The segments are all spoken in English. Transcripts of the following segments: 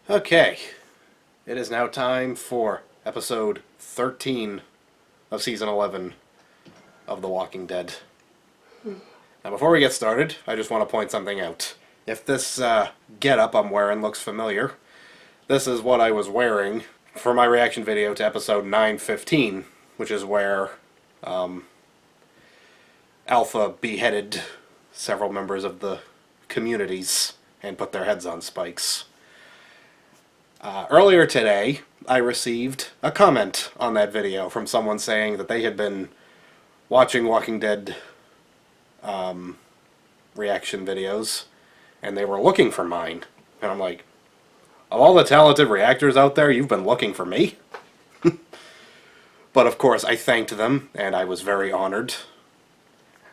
Okay, it is now time for episode 13 of season 11 of The Walking Dead. Now before we get started, I just want to point something out. If this getup I'm wearing looks familiar, this is what I was wearing for my reaction video to episode 915, which is where Alpha beheaded several members of the communities and put their heads on spikes. Earlier today, I received a comment on that video from someone saying that they had been watching Walking Dead reaction videos, and they were looking for mine. And I'm like, of all the talented reactors out there, you've been looking for me? But of course, I thanked them, and I was very honored.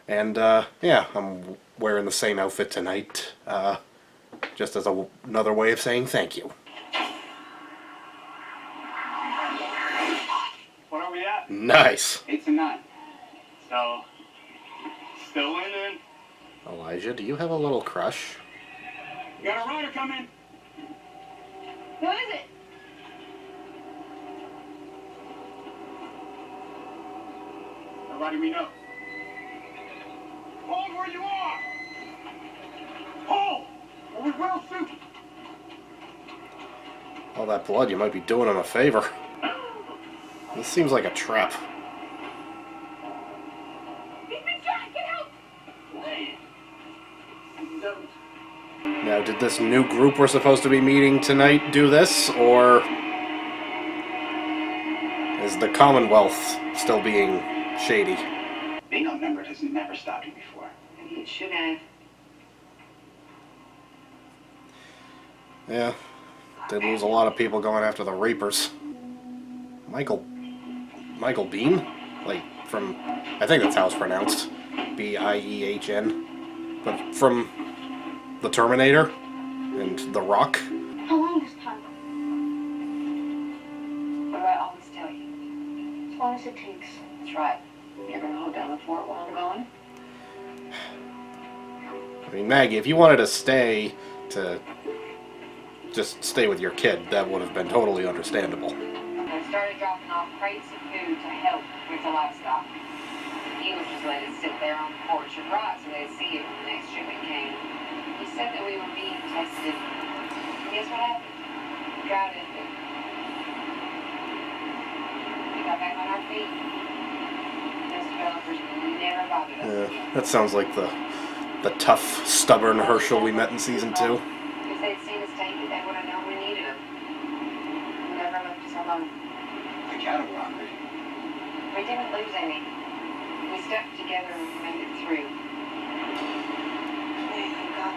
And yeah, I'm wearing the same outfit tonight, just as another way of saying thank you. Nice. 8-9. So, still winning. Elijah, do you have a little crush? You got a rider coming. Who is it? Nobody we know. Hold where you are. Hold, or we will shoot. All that blood, you might be doing him a favor. This seems like a trap. He's been shot! Get help! Now, did this new group we're supposed to be meeting tonight do this, or is the Commonwealth still being shady? Being outnumbered has never stopped you before. Maybe it should have. Yeah, did lose a lot of people going after the Reapers. Michael Biehn? Like, from, I think that's how it's pronounced. B-I-E-H-N. But from the Terminator and The Rock. How long this time? What do I always tell you? As long as it takes. That's right. You're gonna hold down the fort while I'm gone? I mean, Maggie, if you wanted to stay to just stay with your kid, that would have been totally understandable. I started dropping off crates of food to help with the livestock. He was just let it sit there on the porch and rot so they'd see it when the next shipment came. He said that we were being tested. Guess what happened? Got it. We got back on our feet. Those developers never bothered us. Yeah, that sounds like the tough, stubborn Herschel we met in season 2. If they'd seen us take it, they would have known we needed them. We never left us alone. The cattle robbery. We didn't lose any. We stuck together and made it through. Thank God,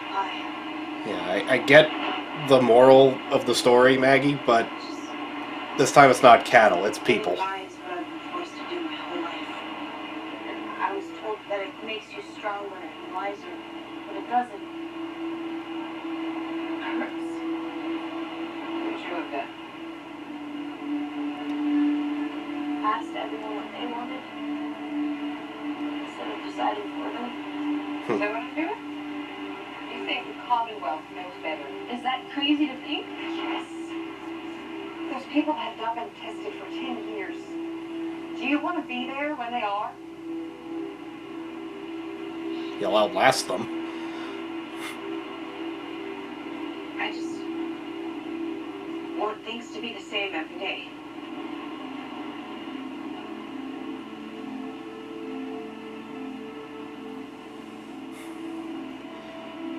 Yeah, I get the moral of the story, Maggie, but this time it's not cattle, it's people. Lies what I've been forced to do my whole life. I was told that it makes you stronger and wiser, but it doesn't. It hurts. What would you have done? Asked everyone what they wanted instead of deciding for them. Is that what I'm doing? You think the Commonwealth knows better? Is that crazy to think? Yes. Those people have not been tested for 10 years. Do you want to be there when they are? You'll outlast them. I just want things to be the same every day.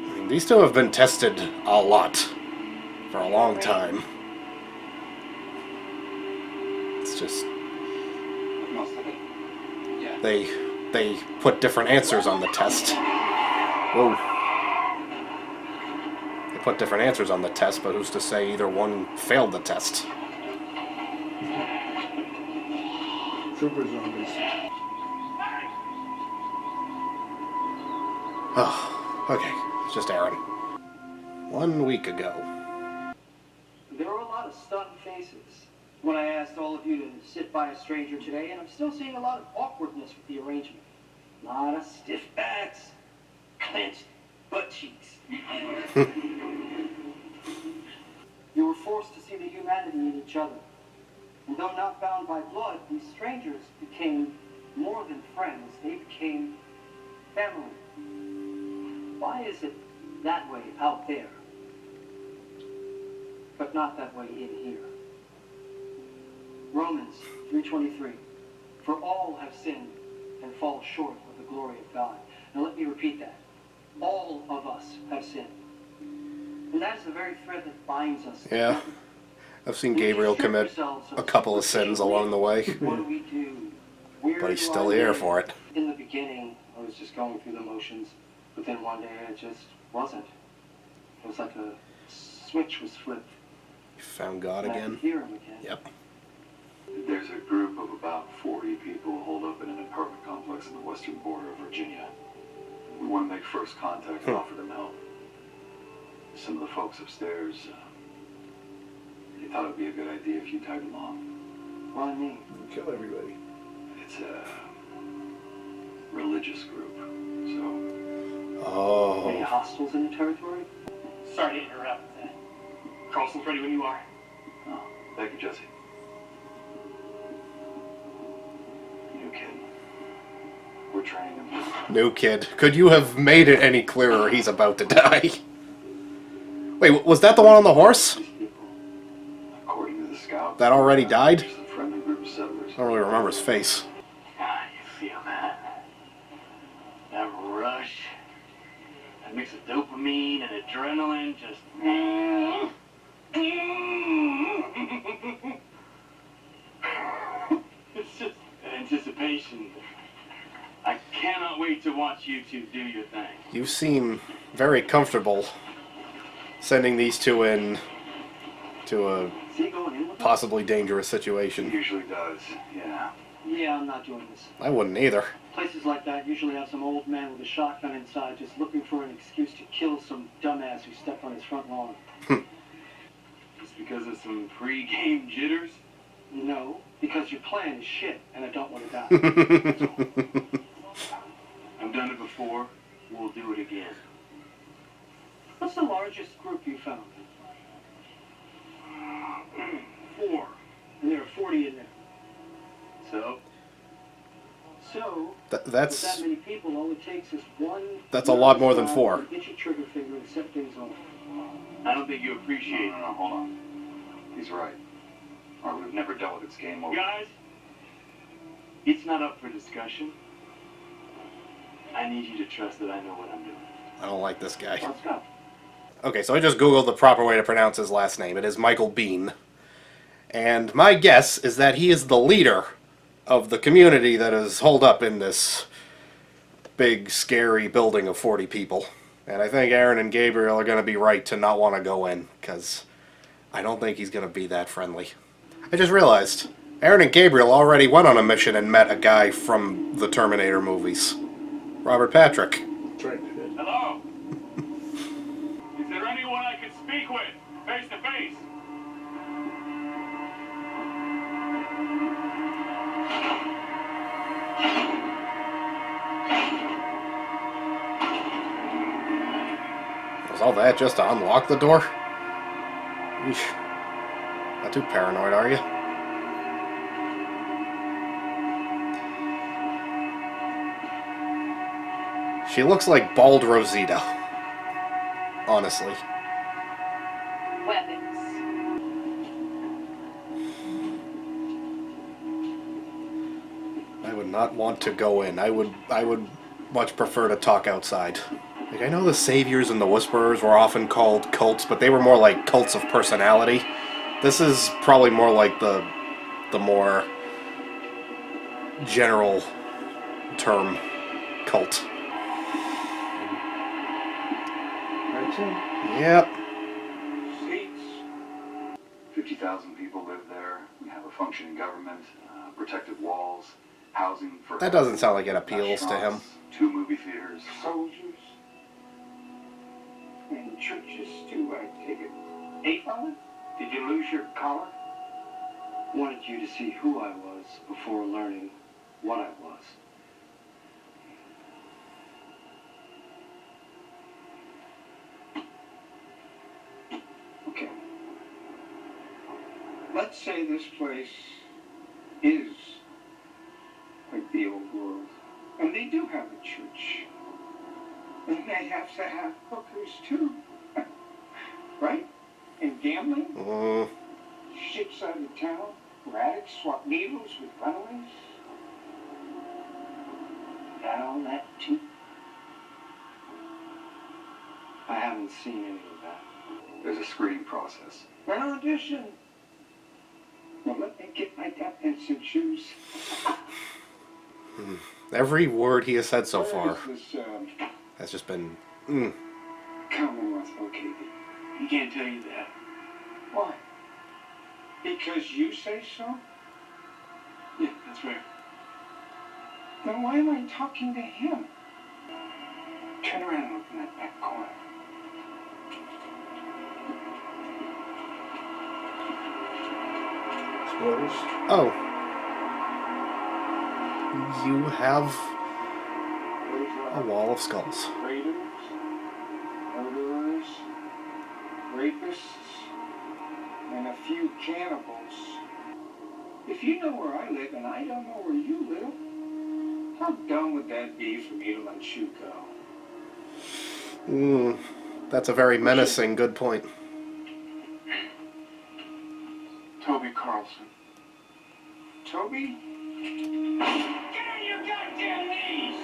I mean, these two have been tested a lot for a long time. It's just Most of it. Yeah. they put different answers on the test. Whoa. They put different answers on the test, but who's to say either one failed the test? Trooper zombies. Oh, okay. It's just Aaron. 1 week ago. There were a lot of stunned faces when I asked all of you to sit by a stranger today, and I'm still seeing a lot of awkwardness with the arrangement. A lot of stiff backs, clenched butt cheeks. You were forced to see the humanity in each other. And though not bound by blood, these strangers became more than friends. They became family. Why is it that way out there, but not that way in here? Romans 3:23. For all have sinned and fall short of the glory of God. Now let me repeat that. All of us have sinned. And that is the very thread that binds us. Yeah. I've seen Gabriel commit a couple of sins along the way, What do we do? Where but he's do still I here live? for it. In the beginning, I was just going through the motions, but then one day it just wasn't. It was like a switch was flipped. You found God And I could again? hear him again. Yep. There's a group of about 40 people holed up in an apartment complex on the western border of Virginia. We want to make first contact and offer them help. Some of the folks upstairs, they thought it'd be a good idea if you tagged along. Why me? Kill everybody. It's a religious group, so Any Oh. hostiles in the territory? Sorry to interrupt. Carlson's ready when you are. oh, thank you, Jesse. New kid. We're training him. New kid. Could you have made it any clearer he's about to die? Wait, was that the one on the horse? These people, according to the scouts, That already died? just a friendly group of settlers. I don't really remember his face. Ah, you feel that? That rush? That mix of dopamine and adrenaline just... It's just anticipation. I cannot wait to watch you two do your thing. You seem very comfortable sending these two in to a Is he going in with us? possibly dangerous It situation. usually does, yeah. Yeah, I'm not doing this. I wouldn't either. Places like that usually have some old man with a shotgun inside just looking for an excuse to kill some dumbass who stepped on his front lawn. Just because of some pre-game jitters? No, because your plan is shit and I don't want to die. I've done it before. We'll do it again. What's the largest group you found? 4. And there are 40 in there. So? So, with that That's many people, all it takes is one... That's a lot more than 4. Get your trigger finger and set things off. I don't think you appreciate No, hold on. He's right. Or we've never dealt with its game over. Guys, it's not up for discussion. I need you to trust that I know what I'm doing. I don't like this guy. Let's go. Okay, so I just googled the proper way to pronounce his last name. It is Michael Bean. And my guess is that he is the leader of the community that is holed up in this big, scary building of 40 people. And I think Aaron and Gabriel are going to be right to not want to go in, because I don't think he's going to be that friendly. I just realized, Aaron and Gabriel already went on a mission and met a guy from the Terminator movies. Robert Patrick. That's right, they did. Hello? Is there anyone I could speak with, face to face? Was all that just to unlock the door? Eesh. Not too paranoid, are you? She looks like bald Rosita. Honestly. Weapons. I would not want to go in. I would much prefer to talk outside. Like, I know the Saviors and the Whisperers were often called cults, but they were more like cults of personality. This is probably more like the more general term cult. Right, Tim? Yep. Seats. 50,000 people live there. We have a functioning government, protected walls, housing for... That doesn't sound like it appeals to him. restaurants, 2 movie theaters. Soldiers. And churches too, I take it. Hey, fella, did you lose your collar? Wanted you to see who I was before learning what I was. Okay. let's say this place is like the old world. And they do have a church. And they have to have hookers too. Right? And gambling? Shit side of town where addicts swap needles with runaways? Got all that too? I haven't seen any of that. There's a screening process. An audition. Well, let me get my tap dancing shoes. Every word he has said so Where far is this, has just been. Commonwealth located? He can't tell you that. Why? Because you say so? Yeah, that's right. Then why am I talking to him? Turn around and look in that back corner. Spoilers? Oh. You have a wall of skulls. Raiders, murderers, rapists, and a few cannibals. If you know where I live and I don't know where you live, how dumb would that be for me to let you go? That's a very menacing good point. Toby Carlson. Toby? Get on your goddamn knees!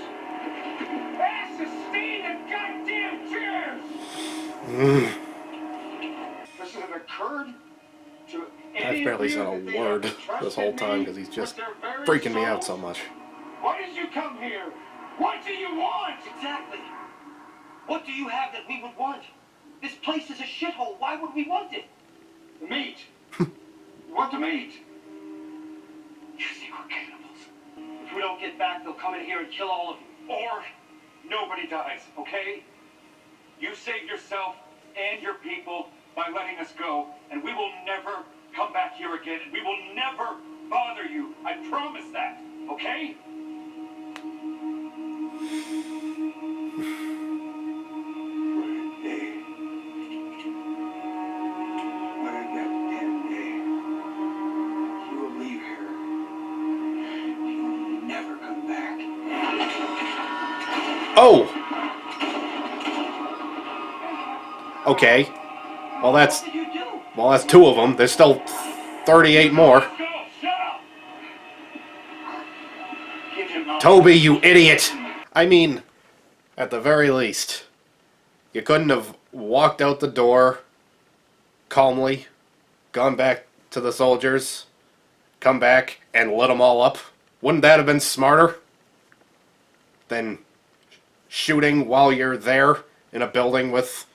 Ask to stay in the goddamn chairs! This has occurred to I've any barely of you said that a they word have this trusted whole time me because he's with just their very freaking me out so souls? much. Why did you come here? What do you want? Exactly. What do you have that we would want? This place is a shithole. Why would we want it? The meat. You want the meat? You think we're cannibals? If we don't get back, they'll come in here and kill all of you. Or nobody dies, okay? You save yourself and your people by letting us go, and we will never come back here again, and we will never bother you. I promise that, okay? What a goddamn day. You will leave here. You will never come back. Oh! Okay. Well, that's What did you do? well, that's 2 of them. There's still 38 more. Let's go! Shut up! Give him up. Toby, you idiot! I mean, at the very least, you couldn't have walked out the door calmly, gone back to the soldiers, come back, and lit them all up? Wouldn't that have been smarter than shooting while you're there in a building with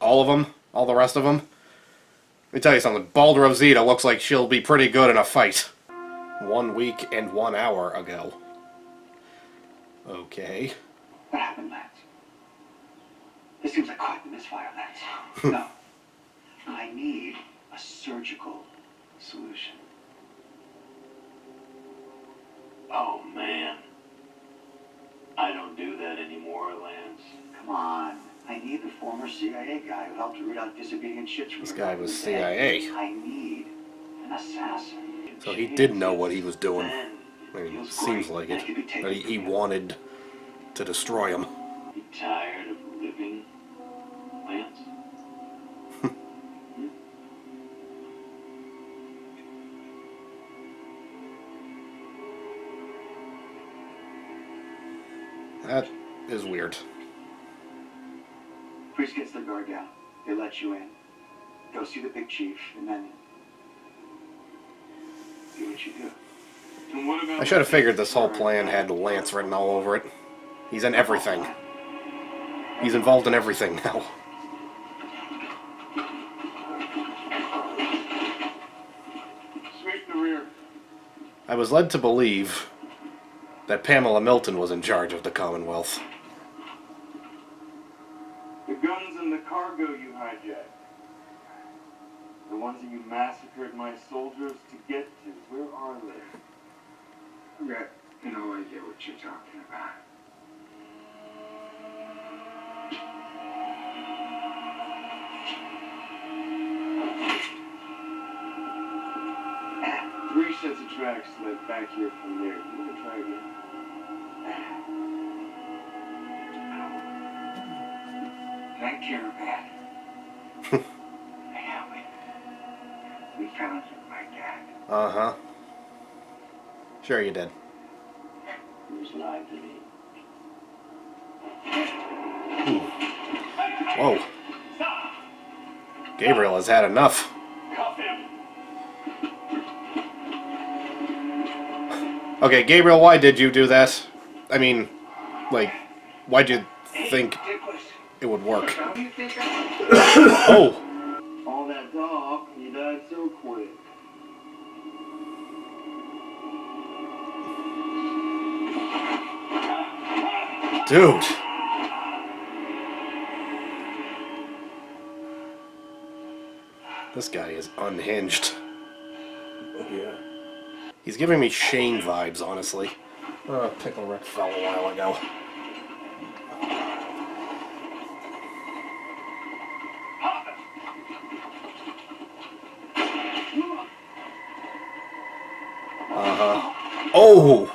all of them, all the rest of them? Let me tell you something. Bald Rosita looks like she'll be pretty good in a fight. 1 week and 1 hour ago. Okay. What happened, Lance? This seems like quite the misfire, Lance. No. I need a surgical solution. Oh, man. I don't do that anymore, Lance. Come on. I need the former CIA guy who helped root out disobedient shits from This the guy government. was CIA. I need an assassin. So he did know what he was doing. Man, I mean, it Feels seems great. like it. That could be taken But he from him. wanted to destroy him. you tired of living, Lance? That is weird. Priest gets the guard down. They let you in. Go see the big chief, and then do what you do. And what about I should have figured this whole plan had Lance written all over it. He's in everything. He's involved in everything now. sweep the rear? I was led to believe that Pamela Milton was in charge of the Commonwealth. The guns and the cargo you hijacked. The ones that you massacred my soldiers to get to. Where are they? I've got no idea what you're talking about. 3 sets of tracks led back here from there. You want to try again? That caravan. Yeah, we found my dad. Uh-huh. Sure you did. He was live to me. Whoa. Gabriel has had enough. Cuff him. Okay, Gabriel, why did you do that? I mean, like, why'd you think Dickless. it would work? How do you think I... Oh! All that talk, you died so quick. Dude. This guy is unhinged. Yeah. He's giving me Shane vibes, honestly. Pickle Rick fell a while ago. Uh-huh. Oh!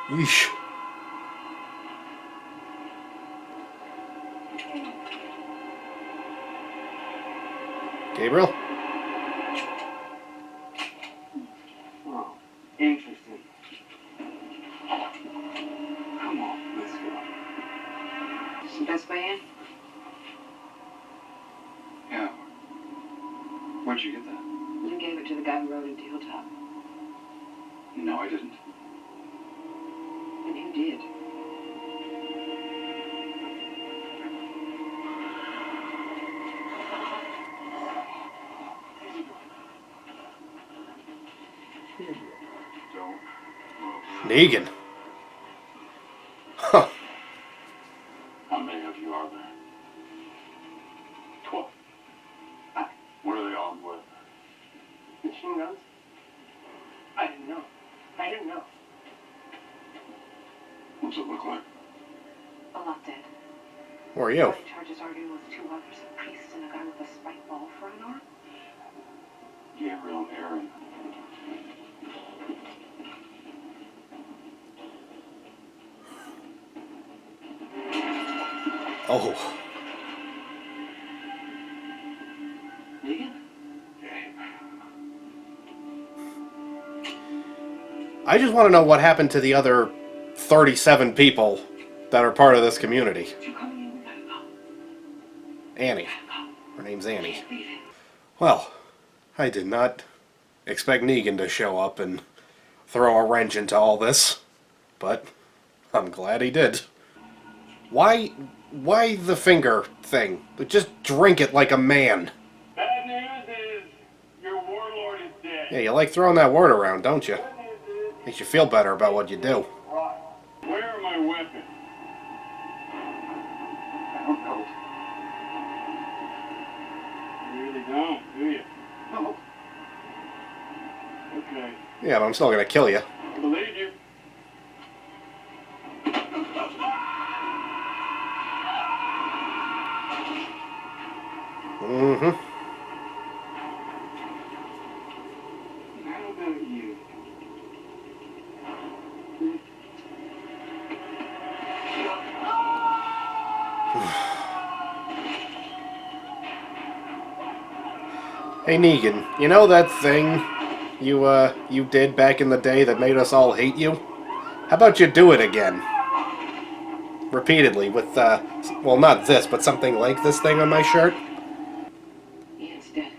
Yeesh. Gabriel? Oh, interesting. Come on, let's go. Is the best way in? Yeah. Where'd you get that? You gave it to the guy who rode into Hilltop. No, I didn't. And who did? Don't. Negan. Huh. How many of you are there? 12. What are they armed with? Machine guns? I didn't know. I didn't know. What's it look like? A lot dead. Who are you? He charges arguing with 2 others, a priest and a guy with a spike ball for an arm. Gabriel and Aaron. Oh. Negan? I just want to know what happened to the other 37 people that are part of this community. You coming in? We gotta go. Annie. Her name's Annie. Can't leave it. Well, I did not expect Negan to show up and throw a wrench into all this, but I'm glad he did. Why the finger thing? Just drink it like a man. Bad news is your warlord is dead. Yeah, you like throwing that word around, don't you? Makes you feel better about what you do. Where are my weapons? I don't know. You really don't, do you? No. Okay. Yeah, but I'm still gonna kill you. I believe you. Mm-hmm. How about you? Hey Negan, you know that thing you did back in the day that made us all hate you? How about you do it again? Repeatedly with, well, not this, but something like this thing on my shirt? Ian's dead.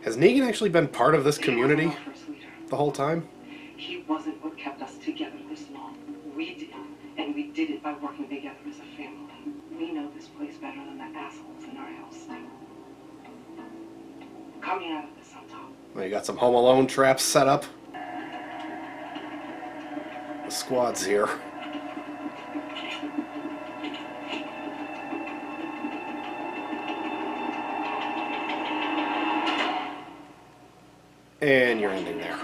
Has Negan actually been part of this He wasn't community our first leader. the whole time? He wasn't what kept us together this long. We did, and we did it by working together as a family. We know this place better than the assholes in our house do. Coming out of this on top. Well, you got some Home Alone traps set up? The squad's here. And you're ending there.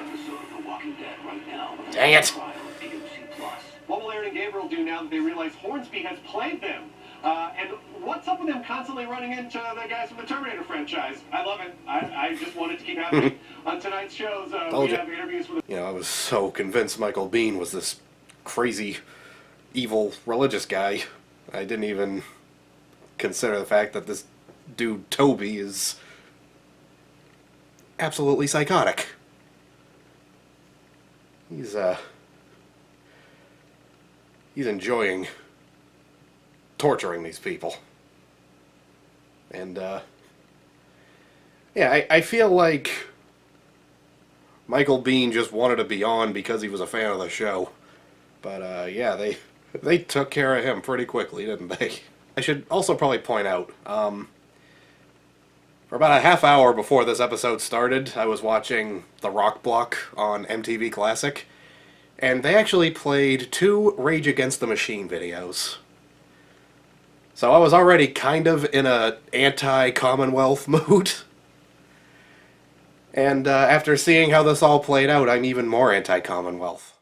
Dang it! What will Aaron and Gabriel do now that they realize Hornsby has played them? And what's up with them constantly running into the guys from the Terminator franchise? I love it. I just want it to keep happening. On tonight's shows, we have interviews with... You know, I was so convinced Michael Biehn was this crazy, evil, religious guy. I didn't even consider the fact that this dude, Toby, is absolutely psychotic. He's enjoying torturing these people. And, yeah, I feel like Michael Biehn just wanted to be on because he was a fan of the show. But, yeah, they took care of him pretty quickly, didn't they? I should also probably point out, for about a half hour before this episode started, I was watching The Rock Block on MTV Classic, and they actually played 2 Rage Against the Machine videos. So I was already kind of in a anti-Commonwealth mood. And after seeing how this all played out, I'm even more anti-Commonwealth.